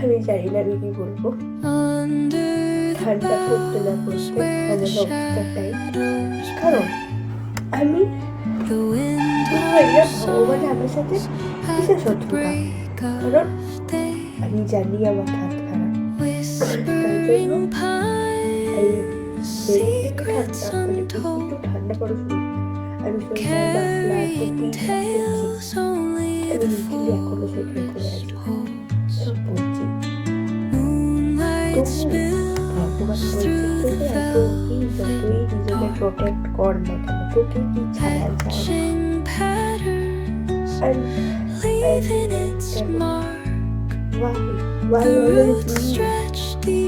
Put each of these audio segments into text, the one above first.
আমি জানি না আমি কি বলবো, ঠান্ডা পড়তে না পড়তে এমন অবস্থাটাই। কারণ আমি ভগবান আমার সাথে কিসের শত্রুতা, কারণ আমি জানি আমার হাত খারাপ, তাই জন্য একটু ঠান্ডা পড়ে আমি এখনো সেখানে করে আছি, সব বলছি ভগবান বলছে তোকে যতই নিজেকে প্রোটেক্ট কর না কেন, তোকে কি ছাড়া যায়। Why always me?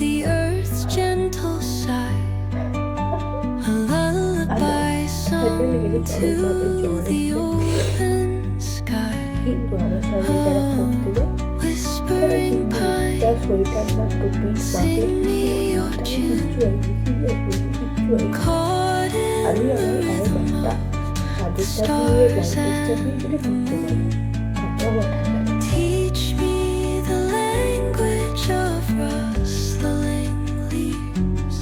The earth's gentle sigh, a lullaby sung to the open sky, whispering pine, sing me your tune, caught in the stars and teach me the language of rustling leaves,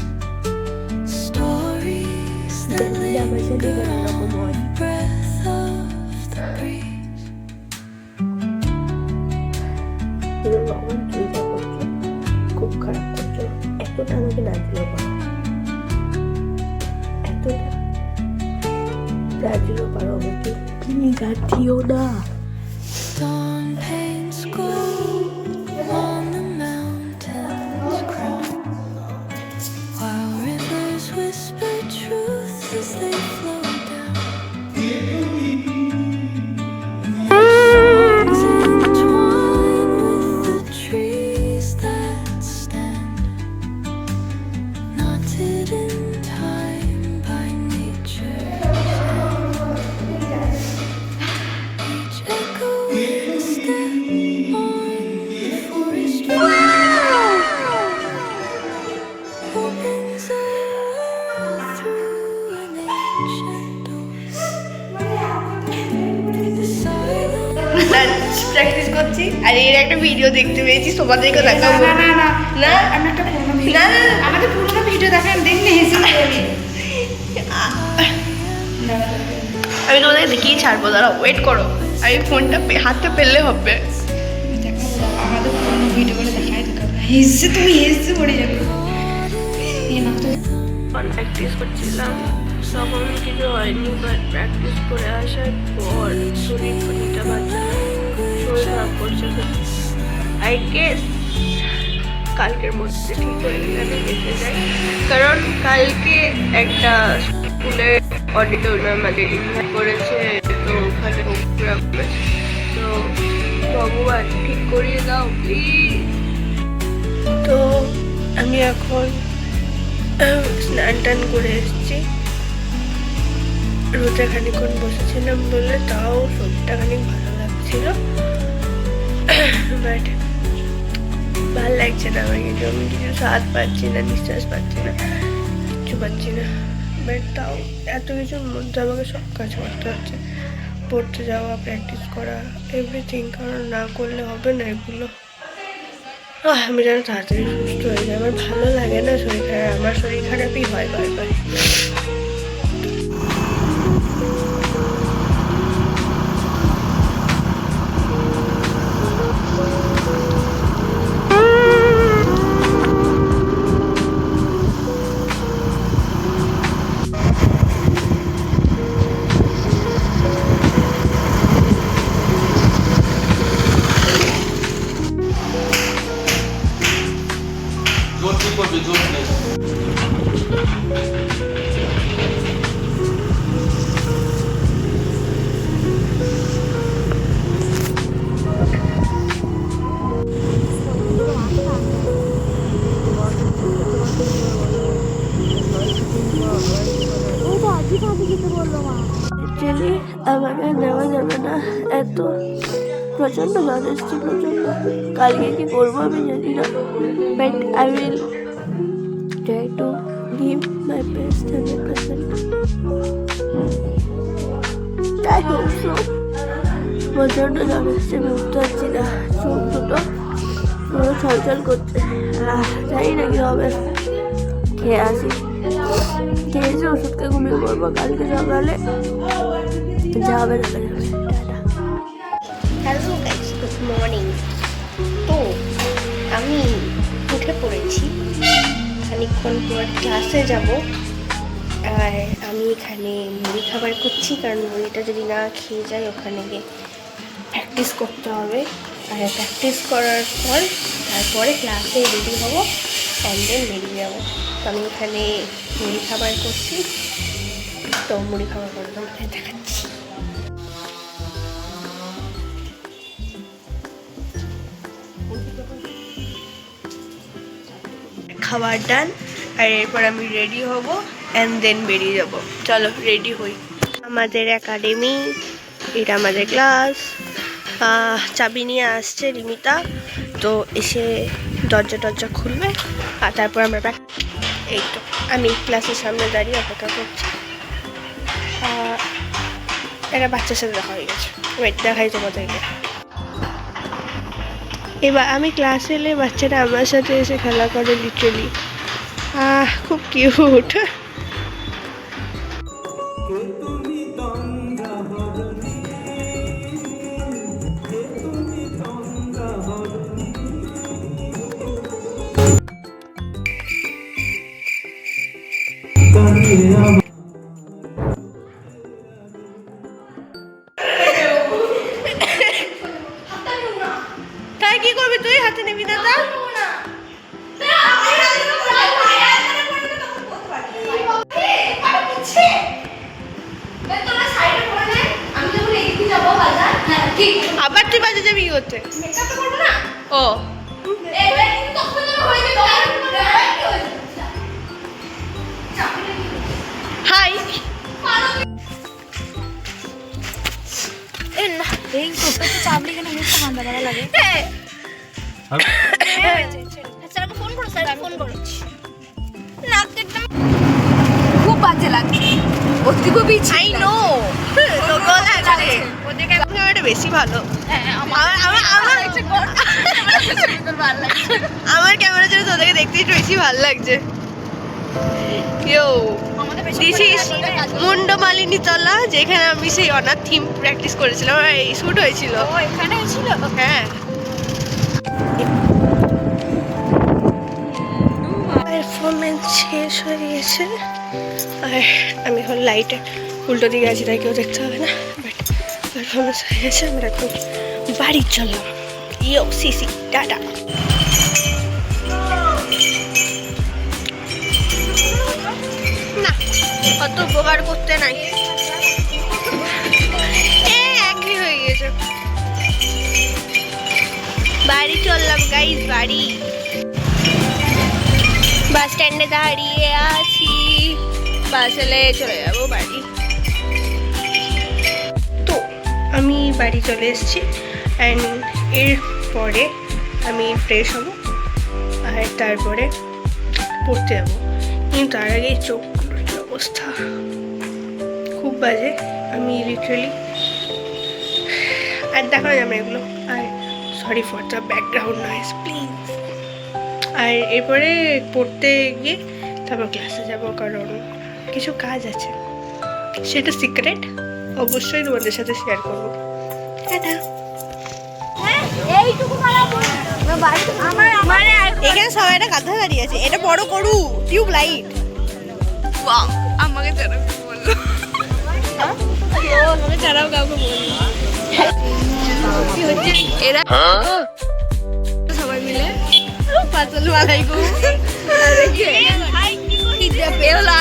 stories that linger on the breath of the breeze. খুব খারাপ করছো, এতটা আমাকে না দিও পারো, এতটা রাজিও পারো আমাকে, প্লিজ আর দিও না। Dawn paints gold on the mountain's crown, while rivers whisper truth as they flow down. Songs entwine with the trees that stand, knotted in time by nature's hand. Each echo practice করছি আর এর একটা video দেখতে পেয়েছি, তোমাদেরকে দেখাবো। না না না না আমি একটা পুরনো ভিডিও, না না আমাদের পুরনো ভিডিও দেখান, দেখলে হেসে যাবে। আমি তোমাদের দেখিয়ে ছাড়বো, দাঁড়াও ওয়েট করো, আমি ফোনটা হাতে পেলে হবে। আমাদের পুরনো ভিডিওগুলো দেখাই দেখাবো, হেসে তুমি হেসে পড়ে যাবে। প্র্যাকটিস করছিলাম, তখন কিছু হয়নি, বাট প্র্যাকটিস করে আসার পর শরীরটা বাচ্চা শরীর খারাপ করছে। আই গেস কালকের মধ্যে ঠিক হয়ে গেলে দেখতে যাই, কারণ কালকে একটা স্কুলের অডিটোরিয়াম আমাদের ইনভাইট করেছে, তো ওখানে প্রোগ্রাম করেছে, তো ভগবান ঠিক করিয়ে দাও প্লিজ। তো আমি এখন স্নান টান করে এসেছি, রোদে খানিক্ষণ বসেছিলাম বলে তাও শরীরটা খানিক ভালো লাগছিল, বাট ভালো লাগছে না আমার কিছু, আমি কিছু স্বাদ পাচ্ছি না, নিঃশ্বাস পাচ্ছি না, কিচ্ছু পাচ্ছি না, বাট তাও এত কিছুর মধ্যে আমাকে সব কাজ করতে হচ্ছে, পড়তে যাওয়া, প্র্যাকটিস করা, এভরিথিং, কারণ না করলে হবে না এগুলো। আমি যেন তাড়াতাড়ি সুস্থ হয়ে যাই, আমার ভালো লাগে না শরীর খারাপ, আমার শরীর খারাপই হয় বারবার। অ্যাকচুয়ালি আমাকে নেওয়া যাবে না, এত প্রচণ্ড জ্বর এসছে, প্রচণ্ড। কালকে কি করবো আমি জানি না, but I will try to give my best 100%. I hope so. প্রচন্ড জ্বর এসছে, আমি উঠতে পারছি না, চোখ দুটো পুরো ছলছল করছে। জানি না কি হবে, খেয়ে আসি, খেয়েছি ওষুধকে ঘুমিয়ে পড়বো, কালকে সকালে যা হবে দেখা যাবে। Hello guys, good morning. তো আমি উঠে পড়েছি, খানিকক্ষণ পর ক্লাসে যাব। আর আমি এখানে মুড়ি খাবার করছি, কারণ মুড়িটা যদি না খেয়ে যাই ওখানে গিয়ে প্র্যাকটিস করতে হবে। আর প্র্যাকটিস করার পর তারপরে ক্লাসে রেডি হবো, অ্যান্ড দেন বেরিয়ে যাবো। তো আমি এখানে মুড়ি খাবার করছি, তো মুড়ি খাবার করে তোমাদের দেখাচ্ছি। খাবার ডান, আর এরপর আমি রেডি হব অ্যান্ড দেন বেরিয়ে যাব। চলো রেডি হই। আমাদের একাডেমি, এটা আমাদের ক্লাস। চাবি নিয়ে আসছে রিমিতা, তো এসে দরজা খুলবে আর তারপর আমরা এই তো আমি ক্লাসের সামনে দাঁড়িয়ে অপেক্ষা করছি। একটা বাচ্চার সাথে দেখা হয়ে গেছে, ওয়েট দেখাই তোমাদেরকে। এবার আমি ক্লাসে এলে বাচ্চারা আমার সাথে এসে খেলা করে, লিটারেলি খুব কিউট। তাই কি করবি তুই? হাতে নিবি না? আবার তুই বাজে যাবি করতে? ও হাই, চাপলি কেন ঠান্ডা বেলা লাগে? ফোন করো, স্যার ফোন করো। খুব বাজে লাগছে, আই নো ওটা বেশি ভালো। আমার ক্যামেরা জন্য তোদেরকে দেখতে একটু বেশি ভালো লাগছে। মুন্ড মালিনী তলা, যেখানে আমি সেই অনাথ থিম প্র্যাকটিস করেছিলাম, আর এই শুট হয়েছিল। এখানে ছিল? হ্যাঁ, পারফরমেন্স শেষ হয়ে গেছে, আর আমি এখন লাইটে উল্টো দিকে আছি, তাই কেউ দেখতে হবে না। বাট পারফরমেন্স হয়ে গেছে, আমরা এখন বাড়ি চললাম। ইয়ো সিসি টাটা। না, অত উপকার করতে নাই, একই হয়ে গেছে। বাড়ি চললাম গাইস, বাড়ি। বাস স্ট্যান্ডে দাঁড়িয়ে আছি, বাস এলে চলে যাবো বাড়ি। তো আমি বাড়ি চলে এসেছি, অ্যান্ড এরপরে আমি ফ্রেশ হব আর তারপরে পড়তে যাবো। কিন্তু তার আগেই চোখগুলোর কি অবস্থা, খুব বাজে। আমি লিটারেলি আর দেখানো যাবে এগুলো। আর sorry for the background noise please. আর এরপরে পড়তে গিয়ে তারপর ক্লাসে যাব, কারণ কিছু কাজ আছে, সেটা সিক্রেট, অবশ্যই তোমাদের সাথে শেয়ার করবো। টাটা। এখানে সবাই একটা কাঁথা দাঁড়িয়ে আছে, এটা বড় করু টিউব লাইট। আমাকে জানাও বললো, আমাকে ছাড়াও কাউকে বললো। এরা সবাই মিলে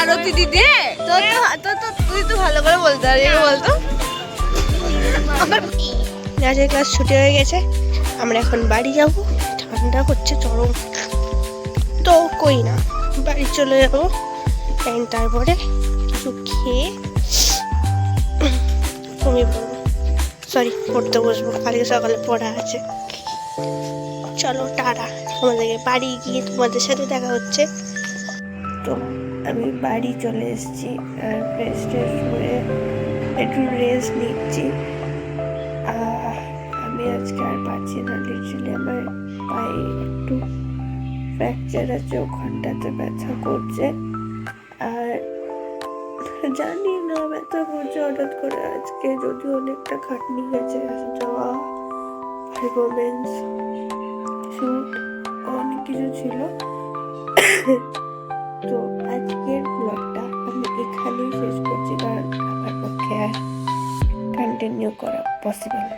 আরতি দিদি, তুই তো ভালো করে বলতে পারবি, বলতো। আজকে ক্লাস ছুটি হয়ে গেছে, আমরা এখন বাড়ি যাব। ঠান্ডা করছে চরম, তো কই না বাড়ি চলে যাবো। তারপরে কিছু খেয়ে ঘুমিয়ে পড়বো, সরি পড়তে বসবো, কালকে সকালে পড়া আছে। চলো টাটা, আমাদেরকে বাড়ি গিয়ে তোমাদের সাথে দেখা হচ্ছে। তো আমি বাড়ি চলে এসেছি, আর ফ্রেশ ট্রেশ করে একটু রেস্ট নিচ্ছি। আমি আজকে আর পারছি না, লিটারালি আমার পায়ে একটু ফ্র্যাকচার আছে, ওখানটাতে ব্যথা করছে। আর জানি না ব্যথা করছে হঠাৎ করে আজকে, যদিও অনেকটা খাটনি গেছে, আসা যাওয়া, পারফরমেন্স, শুট, অনেক কিছু ছিল। তো আজকের ব্লগটা আমি এখানেই শেষ করছি, কারণ আমার পক্ষে আর কন্টিনিউ করা পসিবল না।